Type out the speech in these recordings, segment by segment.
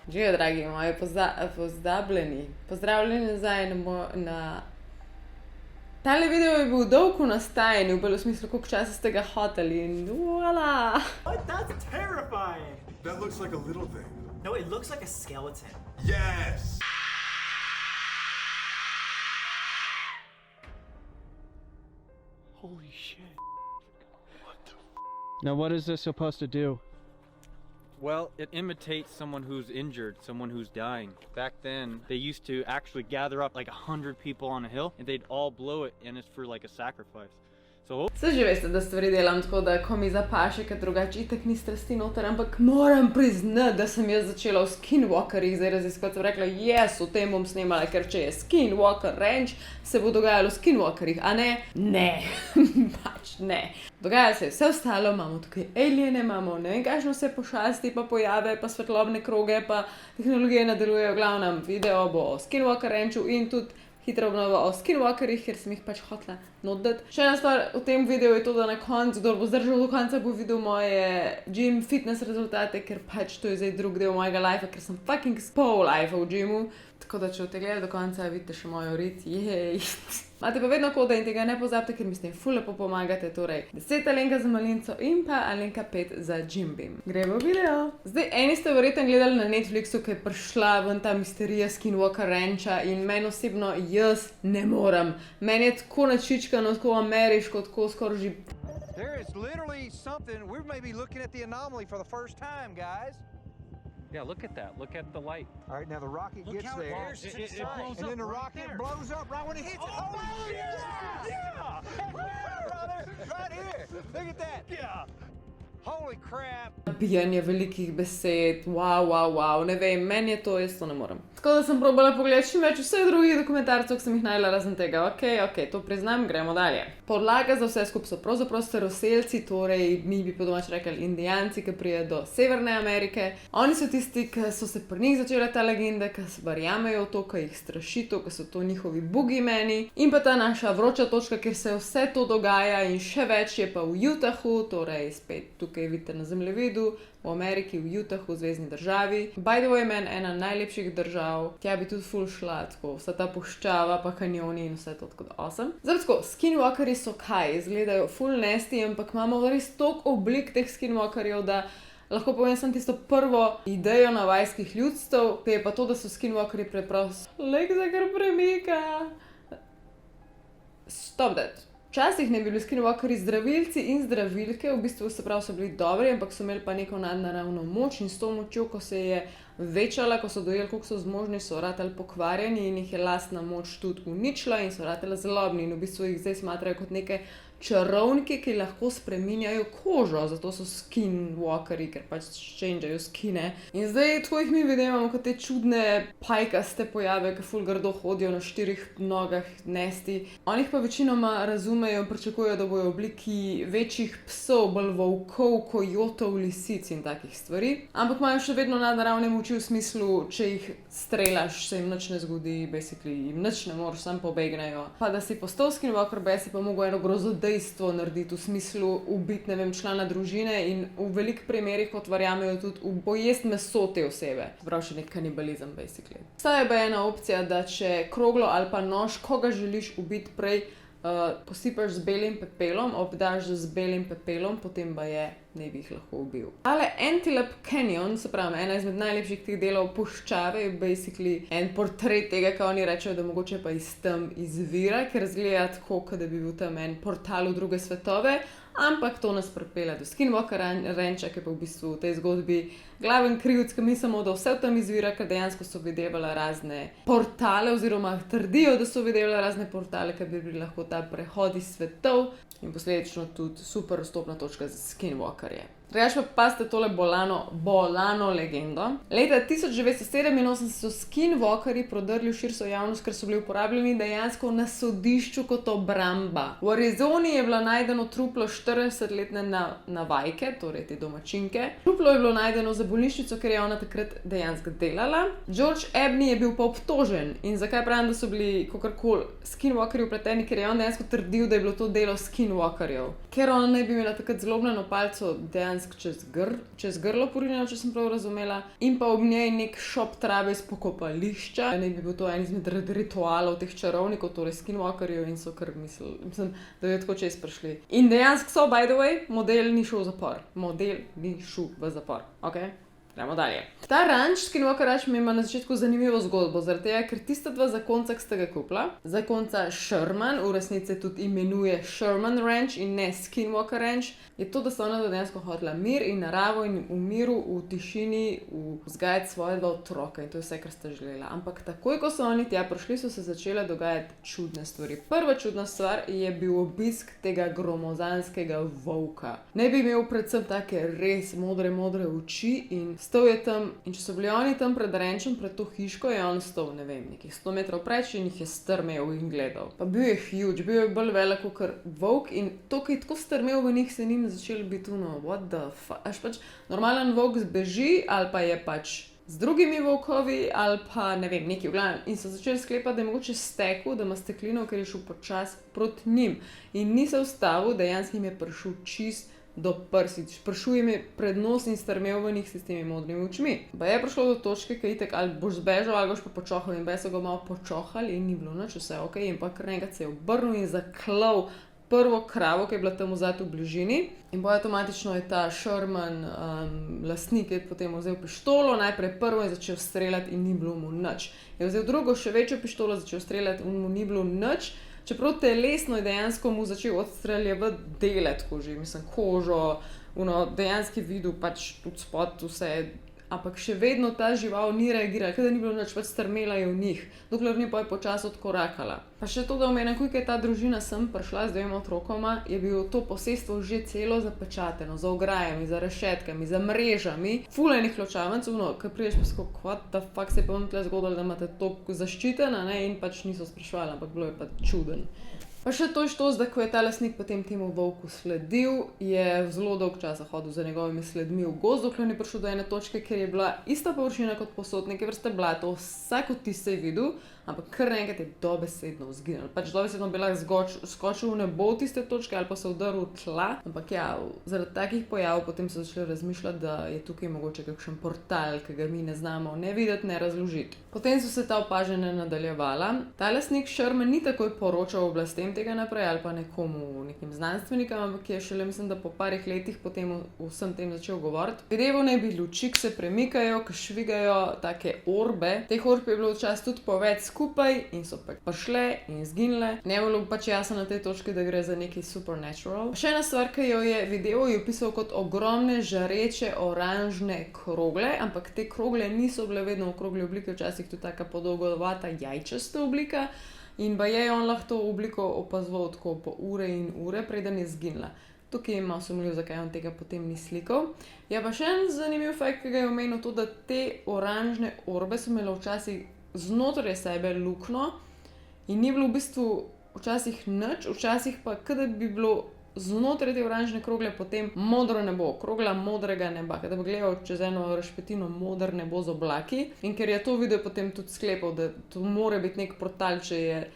Živijo, dragi moji, pozdravljeni nazaj na... Tale video je bil dolg v nastajanju, bolj v smislu, koliko časa ste ga hoteli in voila! What? That's terrifying! That looks like a little thing. No, it looks like a skeleton. Yes! Holy shit. What the Now what is this supposed to do? Well, it imitates someone who's injured, someone who's dying. Back then, they used to actually gather up like 100 people on a hill and they'd all blow it, and it's for like a sacrifice. So Saj že veste, da stvari delam tako, da ko mi zapaše, ker drugače itak ni strasti noter, ampak moram priznati, da sem jaz začela v Skinwalkerih zdaj raziskovati. Sem rekla, v tem bom snemala, ker če je Skinwalker Ranch, se bo dogajalo v Skinwalkerih, a ne? Ne, pač ne. Dogajalo se je vse ostalo, imamo tukaj aliene, imamo ne vem kakšno vse pošasti, pa pojave, pa svetlobne kroge, pa tehnologije nadaljujejo. V glavnem video bo o Skinwalker Ranchu in tudi hitra obnova o Skinwalkerih, ker sem jih pač hotela notdati. Še ena stvar v tem videu je to, da na koncu, kdor bo zdržal do konca, bo videl moje gym fitness rezultate, ker pač to je zdaj drug del mojega lifea, ker sem fucking pol lifea v gymu. Tako da, če boste gledali do konca, vidite še mojo rit, jej. Imate pa vedno kode in tega ne pozabite, ker mi s tem ful lepo pomagate, torej 10 Alenka za malinco in pa Alenka 5 za Jimbim. Gremo v video. Zdaj, eni ste verjetno gledali na Netflixu, ko je prišla ven ta misterija Skinwalker Rancha in meni osebno jaz ne morem. Meni je tako načičkano, tako ameriško, tako skoraj že... There is literally something, we may be looking at the anomaly for the first time, guys. yeah, look at that. Look at the light. All right, now the rocket gets there, It blows and then the up right rocket there. blows up right when it hits it. Oh, yeah! Yeah! Heck yeah, brother! Right here! Look at that! Yeah. Holy crap! Bijanje velikih besed, wow, ne vem, meni je to, jaz to ne morem. Tako da sem probala pogledati čim več vseh drugih dokumentarcev, ki sem jih najela razen tega. Ok, to priznam, gremo dalje. Podlaga za vse skupaj so pravzaprav staroselci, torej mi bi po domač rekli indijanci, ki prijedo do Severne Amerike. Oni so tisti, ki so se pri njih začele ta legende, ki verjamejo v to, ki jih straši to, ki so to njihovi boogeymani. In pa ta naša vroča točka, kjer se vse to dogaja in še več je pa v Utahu, torej spet tukaj vidite na zemljevidu, v Ameriki, v Utahu, zvezni državi. By the way, meni ena najlepših držav, tja bi tudi ful šla, tako, vsa ta puščava, pa kanjoni in vse to, tako da awesome. Zdaj tako, Skinwalkerji so kaj, izgledajo ful nasty, ampak imamo res toliko oblik teh Skinwalkerjev, da lahko povem sem tisto prvo idejo navajskih ljudstev, ki je pa to, da so Skinwalkerji preprosto leg za kar premika. Stop that. Včasih ne bi bili Skinwalkerji zdravilci in zdravilke, v bistvu se pravi so bili dobri, ampak so imeli pa neko nadnaravno moč in s to močjo, ko se je večala, ko so dojeli, koliko so zmožni, so ratali pokvarjeni in jih je lastna moč tudi uničila in so ratali zlobni in v bistvu jih zdaj smatrajo kot neke čarovnike, ki lahko spreminjajo kožo, zato so Skinwalkerji, ker pač changeajo skine. In zdaj tako jih mi vidimo kot te čudne pajkaste pojave, ki ful grdo hodijo na 4 nogah, nesti. Oni jih pa večinoma razumejo in pričakujejo, da bojo v obliki večjih psov, bolj volkov, kojotov, lisic in takih stvari. Ampak imajo še vedno nadnaravne moči v smislu, če jih strelaš, se jim nič ne zgodi, basically jim nič ne moreš, sam pobegnejo. Pa da si postal Skinwalker, bi si pa mogel eno grozodejstvo narediti, v smislu ubiti, ne vem, člana družine in v velikih primerih, kot verjamejo, tudi pojesti meso te osebe. Prav še nek kanibalizem, basically. Obstaja pa ena opcija, da če kroglo ali pa nož, koga želiš ubiti prej, posipaš z belim pepelom, obdaš z belim pepelom, potem pa ne bi jih lahko ubil. Ale Antelope Canyon, se pravi, ena izmed najlepših teh delov puščave, je basically en portret tega, kaj oni rečejo, da mogoče pa iz tam izvira, ker izgleda tako, da bi bil tam en portal v druge svetove, ampak to nas pripelje do Skinwalker Rancha, ki pa v bistvu v tej zgodbi glaven krivec, ki mislimo, da vse v tam izvira, ker dejansko so videvala razne portale, oziroma trdijo, da so videvala razne portale, ki bi bili lahko ta prehod iz svetov in posledično tudi super vstopna točka za Skinwalkerje. Drugač pa pazite tole bolano legendo. Leta 1987 so Skinwalkerji prodrli v širšo javnost, ker so bili uporabljeni dejansko na sodišču kot obramba. V Arizoni je bilo najdeno truplo 40-letne navajke, torej te domačinke. Truplo je bilo najdeno za bolnišnico, ker je ona takrat dejansko delala. George Abney je bil pa obtožen. In zakaj pravim, da so bili kakorkoli Skinwalkerji vpleteni, ker je on dejansko trdil, da je bilo to delo Skinwalkerjev. Ker ona naj bi imela takrat zlobljeno palco dejansko dejansko čez grlo porinjeno, če sem prav razumela, in pa ob njej nek šop trave iz pokopališča. Ne bi bil to en izmed ritualov teh čarovnikov, torej skinwalkerjev, in so kar mislim, da je tako čez prišli. In dejansko so, by the way, model ni šel v zapor. Model ni šel v zapor, ok? Gremo dalje. Ta ranč, Skinwalker Ranch, mi ima na začetku zanimivo zgodbo, zaradi tega, ker tista dva zakonca, ki sta ga kupila, zakonca Sherman, v resnici tudi imenuje Sherman Ranch in ne Skinwalker Ranch, je to, da so ona dejansko hotela mir in naravo in v miru, v tišini, vzgajati svoje dva otroka, in to je vse, kar sta želela. Ampak takoj, ko so oni tja prišli, so se začele dogajati čudne stvari. Prva čudna stvar je bil obisk tega gromozanskega volka. Ne bi imel predvsem take res modre oči in stal je tam, in če so bili oni tam pred rančem, pred to hiško, je on stal, ne vem, nekih 100 metrov preč in jih je strmel in gledal. Pa bil je huge, bil je bolj velik kot volk in to, ki je tako strmel v njih, se njim začel biti what the fuck. Až pač normalen volk zbeži, ali pa je pač z drugimi volkovi, ali pa ne vem, neki v glavnem. In so začeli sklepati, da je mogoče stekel, da ima steklino, ker je šel počas proti njim. In ni se ustavil, dejansko jim je prišel čist do prsic. Prišel jim je pred nos in strmel v njih s temi modrimi očmi. Pa je prišlo do točke, ki itek ali boš zbežal, ali boš pa počohal, in so ga malo počohali in ni bilo nič, vse ok, in pa kar nekaj se je obrnil in zaklal prvo kravo, ki je bila tam vzad v bližini. In bolj avtomatično je ta Sherman lastnik je potem vzel pištolo, najprej prvo je začel streljati in ni bilo mu nič. Je vzel drugo, še večjo pištolo, začel streljati in mu ni bilo nič. Čeprav telesno je dejansko mu začel odstreljevati dele, tako že, mislim, kožo, dejanski videl pač tudi spod vse, ampak še vedno ta žival ni reagirala, kada ni bilo nič, pač strmela je v njih, dokler ni pa je počasi odkorakala. Pa še to, da omenim, ko je ta družina sem prišla z dvema otrokoma, je bilo to posestvo že celo zapečateno, za ograjami, za rešetkami, za mrežami, ful enih ključavencev, ko prideš pa skok, what the fuck se je pa vam tle zgodilo, da imate to zaščiteno, ne, in pač niso sprašvali, ampak bilo je pa čuden. Pa še to, da ko je ta lastnik potem temu volku sledil, je zelo dolg časa hodil za njegovimi sledmi v gozd, dokler ni prišel do ene točke, ker je bila ista površina kot posod, neke vrste blato, vsak od tiste je videl, ampak kar enkrat je dobesedno izginil. Pač dobesedno bi lahko skočil v nebo tiste točke ali pa se vdrl v tla, ampak ja, zaradi takih pojavov potem so začeli razmišljati, da je tukaj mogoče kakšen portal, ki ga mi ne znamo ne videti, ne razložiti. Potem so se ta opažanja nadaljevala. Ta lastnik Sherman ni takoj poročal oblastem tega naprej ali pa nekim znanstvenikom, ampak je šele, mislim, da po parih letih potem vsem tem začel govoriti. Videval naj bi luči, ki se premikajo, ki švigajo take orbe. Teh orb je bilo včasih tudi po več skupaj in so pač prišle in izginile. Ne je bilo pač jasno na tej točki, da gre za nekaj supernatural. Še ena stvar, ki jo je video opisal kot ogromne žareče oranžne krogle, ampak te krogle niso bile vedno v okrogli obliki, včasih tudi taka podolgovata jajčasta oblika. In pa je on lahko to obliko opazoval tako po ure in ure, preden je izginila. Tukaj je malo sumljivo, zakaj on tega potem ni slikal. Je pa še en zanimiv fakt, ki ga je omenil, to, da te oranžne orbe so imele včasih znotraj sebe luknjo in ni bilo v bistvu včasih nič, včasih pa, kada bi bilo znotraj te oranžne krogle potem modro nebo, krogla modrega neba, kada bi gledal čez eno rašpetino modr nebo z oblaki. In ker je to videl, potem tudi sklepal, da to mora biti nek portal, če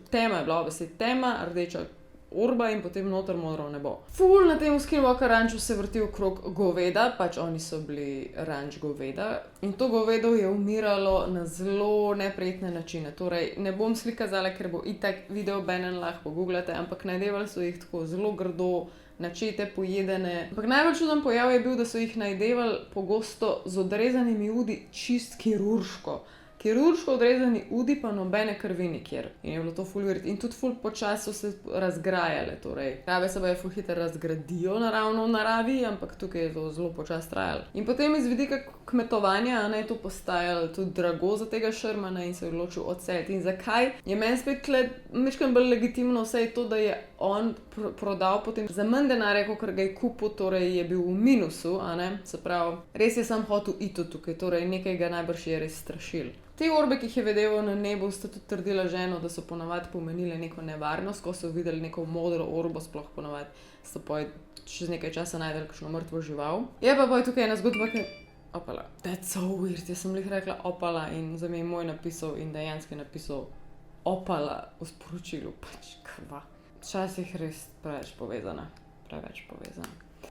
tema je bila, tema, rdeča orba in potem noter modro nebo. Ful na tem Skinwalker Ranchu se vrti okrog goveda, pač oni so bili ranč goveda in to govedo je umiralo na zelo neprijetne načine. Torej, ne bom slika kazala, ker bo itak video benen, lahko googlate, ampak najdevali so jih tako zelo grdo, načete, pojedene. Ampak najbolj čuden pojav je bil, da so jih najdevali pogosto z odrezanimi udi čist kirurško. Kirurško odrezani udi pa nobene krvi nikjer. In je bilo to ful verjetno. In tudi ful počasi so se razgrajale. Torej, krave se ful hitro razgradijo naravno v naravi, ampak tukaj je to zelo počasi trajalo. In potem iz vidika kmetovanja je to postajalo tudi drago za tega Shermana in se je odločil odseliti. In zakaj? Je meni spet majčkeno bolj legitimno vse to, da je on prodal potem za manj denarja, kot ga je kupil, torej je bil v minusu, a ne? Se pravi, res je sam hotel iti tukaj, torej nekaj ga najbrž je res strašil. Te orbe, ki jih je videval na nebu, sta tudi trdila ženo, da so ponavadi pomenile neko nevarnost, ko so videli neko modro orbo, sploh ponavadi so čez nekaj časa najdeli kakšno mrtvo žival. Je pa tukaj ena zgodba, ki... Opala. That's so weird, jaz sem lih rekla opala in za me je moj napisal in dejansko je napisal opala v sporočilu, pač kva. Včasih res preveč povezana.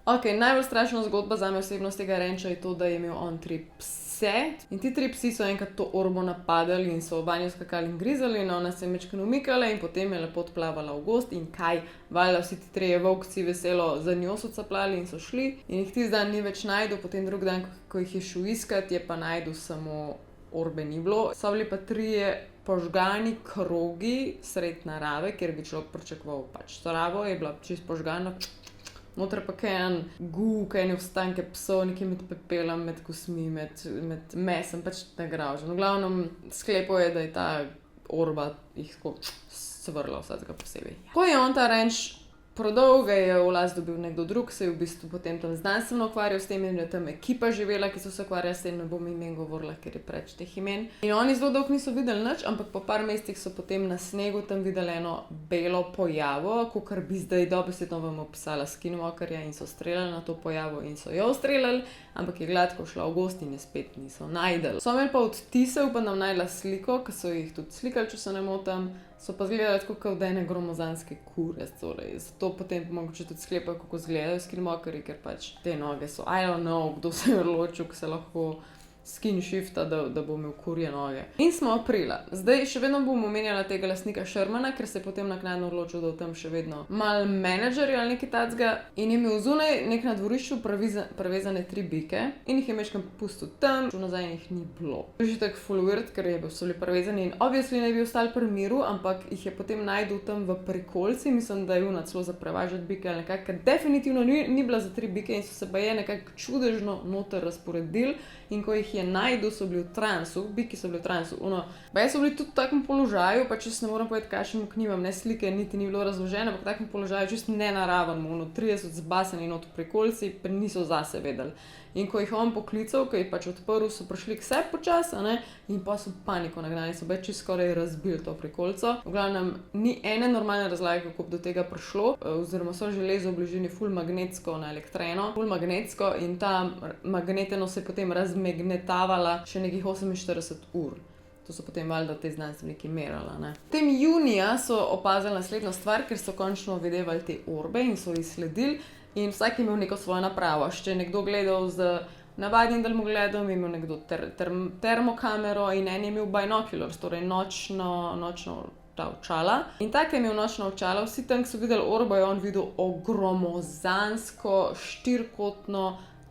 Ok, najbolj strašna zgodba za me osebno z tega ranča je to, da je imel on 3 pse in ti 3 psi so enkrat to orbo napadali in so vanjo skakali in grizali in ona se je majčkeno umikala in potem je lepo odplavala v gozd in kaj, valjda vsi ti 3 volkci veselo za njo so caplali in so šli in jih tisti dan ni več najdel, potem drug dan, ko jih je šel iskat, je pa najdel samo orbe ni bilo. So bili pa 3 požgani krogi sred narave, kjer bi človek pričakoval pač travo, je bila čisto požgana, noter pa kaj en guk, ene ostanke psov, nekje med pepelom, med kosmi, med mesom, pač negravžen. V glavnem sklepal je, da je ta orba jih tako svrla vsakega posebej. Ko je on ta ranč prodal, ga je v last dobil nekdo drug, se je v bistvu potem tam znanstveno ukvarjal s tem in je tam ekipa živela, ki so se ukvarjali s tem, ne bom imen govorila, ker je preč teh imen. In oni zelo dolgo niso videli nič, ampak po par mesecih so potem na snegu tam videli eno belo pojavo, kakor bi zdaj dobesedno vam opisala skinwalkerja in so streljali na to pojavo in so jo streljali, ampak je gladko šla v gozd in je spet niso najdeli. So imeli pa odtise, upam, da najdla sliko, ki so jih tudi slikali, če se ne motim, so pa izgledali tako kot ene gromozanske kure, torej. Zato potem mogoče tudi sklepajo, kako izgledajo skinwalkerji, ker pač te noge so, I don't know, kdo se je odločil, ko se lahko skin shifta, da bo imel kurje noge. In smo aprila. Zdaj še vedno bom omenjala tega lastnika Shermana, ker se je potem naknadno odločil, da v tem še vedno mal menedžer ali nekaj takega in je imel zunaj nek na dvorišču prevezane 3 bike in jih je mečkam pustil tam, šel nazaj in jih ni bilo. To je že tako full weird, ker so bili prevezani in obviously ne bi ostali pri miru, ampak jih je potem najdel tam v prikolci, mislim, da je celo za prevažati bike ali nekako, ker definitivno ni bila za 3 bike in so se baje nekako čudežno noter razporedili in ko jih je najdel, so bili v transu, biki so bili v transu, baje so bili tudi v takem položaju, pa če se ne moram povedati, kakšen knjimam, ne slike, niti ni bilo razloženo, ampak v takem položaju čist nenaraven, 30 zbasani not v prikolci, pa niso zase vedeli. In ko jih on poklical, ko jih pač odprl, so prišli k sebi počasi, in pa so paniko nagnali, so več skoraj razbili to prikolco. V glavnem, ni ene normalne razlage, kako bi do tega prišlo, oziroma so železo v bližini ful magnetsko na elektreno, ful magnetsko in ta magneteno se je potem razmagnetavala še nekih 48 ur. To so potem valjda te znanstveniki merali. Potem junija so opazili naslednjo stvar, ker so končno videvali te orbe in so jih sledili. In vsak je imel neko svojo napravo. Če je nekdo gledal z navadnim daljnogledom, je imel nekdo termokamero in en je imel binoculars, torej nočno ta očala. In tako je imel nočno očala. Vsi tam, ki so videli orbo, je on videl ogromozansko, 4-kotno,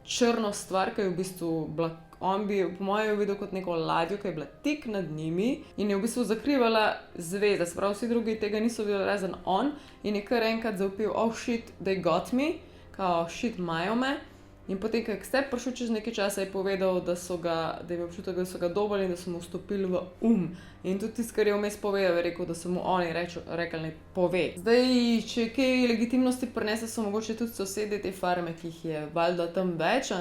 črno stvar, ki je v bistvu bila, on bi po mojem videl kot neko ladjo, ki je bila tik nad njimi in je v bistvu zakrivala zvezde. Se pravi, vsi drugi tega niso videli razen on in je kar enkrat zavpil, oh shit, they got me. Kao shit, imajo me. In potem, ko je prišel čez nekaj časa, je povedal, da je imel občutek, da so ga dobili in da so mu vstopili v In tudi tisto, kar je vmes povedal, je rekel, da so mu oni rekli, naj pove. Zdaj, če kaj legitimnosti prinese, so mogoče tudi sosedje te farme, ki jih je valjda tam več,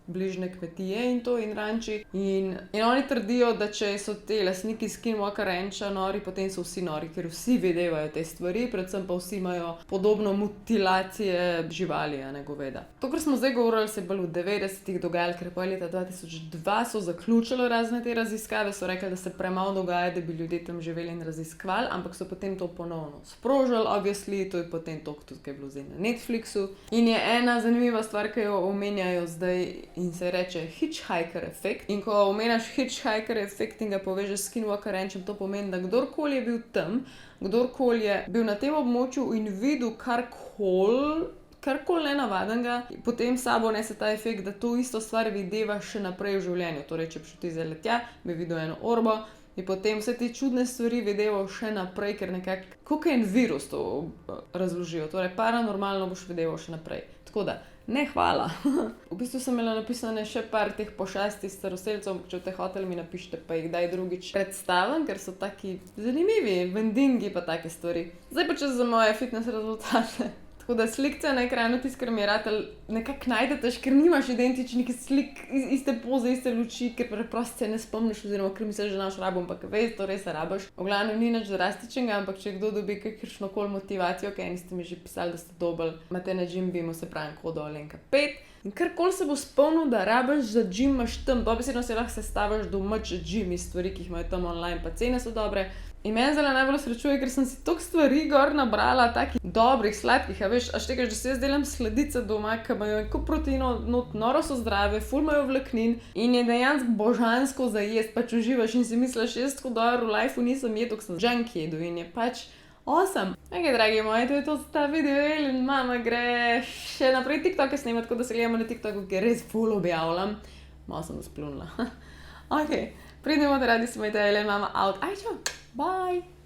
bližne kmetije in to in ranči. In oni trdijo, da če so te lastniki Skinwalker ranča nori, potem so vsi nori, ker vsi vedevajo te stvari, predvsem pa vsi imajo podobno mutilacije živali, goveda. To, kar smo zdaj govorili, se je bolj v 90-ih dogajalo, ker pa leta 2002 so zaključili razne te raziskave, so rekli, da se premalo dogaja, da bi ljudje tam živeli in raziskovali, ampak so potem to ponovno sprožili, obviously, to je potem to, tudi, kaj je bilo zdaj na Netflixu. In je ena zanimiva stvar, ki jo omenjajo zdaj, in se reče hitchhiker efekt. In ko omenjaš hitchhiker efekt in ga povežeš s Skinwalker rančem, to pomeni, da kdorkoli je bil tam, kdorkoli je bil na tem območju in videl karkoli nenavadnega, potem sabo nese ta efekt, da to isto stvar videva še naprej v življenju. Torej, če bi šel ti zdaj letja, bi videl eno orbo in potem vse te čudne stvari videval še naprej, ker nekako, kako en virus to razložijo. Torej, paranormalno boš videval še naprej. Tako da, ne hvala. V bistvu sem imela napisane še par teh pošasti staroselcev, če te hoteli mi napišite, pa jih daj drugič predstavim, ker so taki zanimivi, vendingi pa take stvari. Zdaj pa čas za moje fitness rezultate. Tako da slikce na ekranu tisto, kar mi je ratel, nekako najdeš, ker nimaš identičnih slik, iste poze, iste luči, ker preprosto se ne spomniš, oziroma ker misliš, že naš rabo, ampak veš, to res rabiš. V glavnem ni nič drastičnega, ampak če kdo dobi kakršnokoli motivacijo, eni ste mi že pisali, da ste dobili, imate na gym beamu, se pravi kodo Alenka 5. In karkoli se bo spomnil, da rabiš za gym, imaš tam, dobesedno se lahko sestaviš do much gym iz stvari, ki jih imajo tam online, pa cene so dobre. In meni zelo najbolj srečuje, ker sem si toliko stvari gor nabrala, takih dobrih, sladkih, a veš, a štekaš, da se jaz delam sladice doma, ki imajo kup proteinov, noro so zdrave, ful imajo vlaknin in je dejansko božansko za jesti, pač uživaš in si misliš, jaz tako dobro v lifeu nisem jedel, ko sem junk jedel in je pač awesome. Ok, dragi moji, to je to za ta video in mama gre še naprej TikToke snemati, tako da se gledamo na TikToku, ker res ful objavljam. Malo sem splunila. Ok, pridemo, da radi smo imeli mama out. Aj, čau, bye!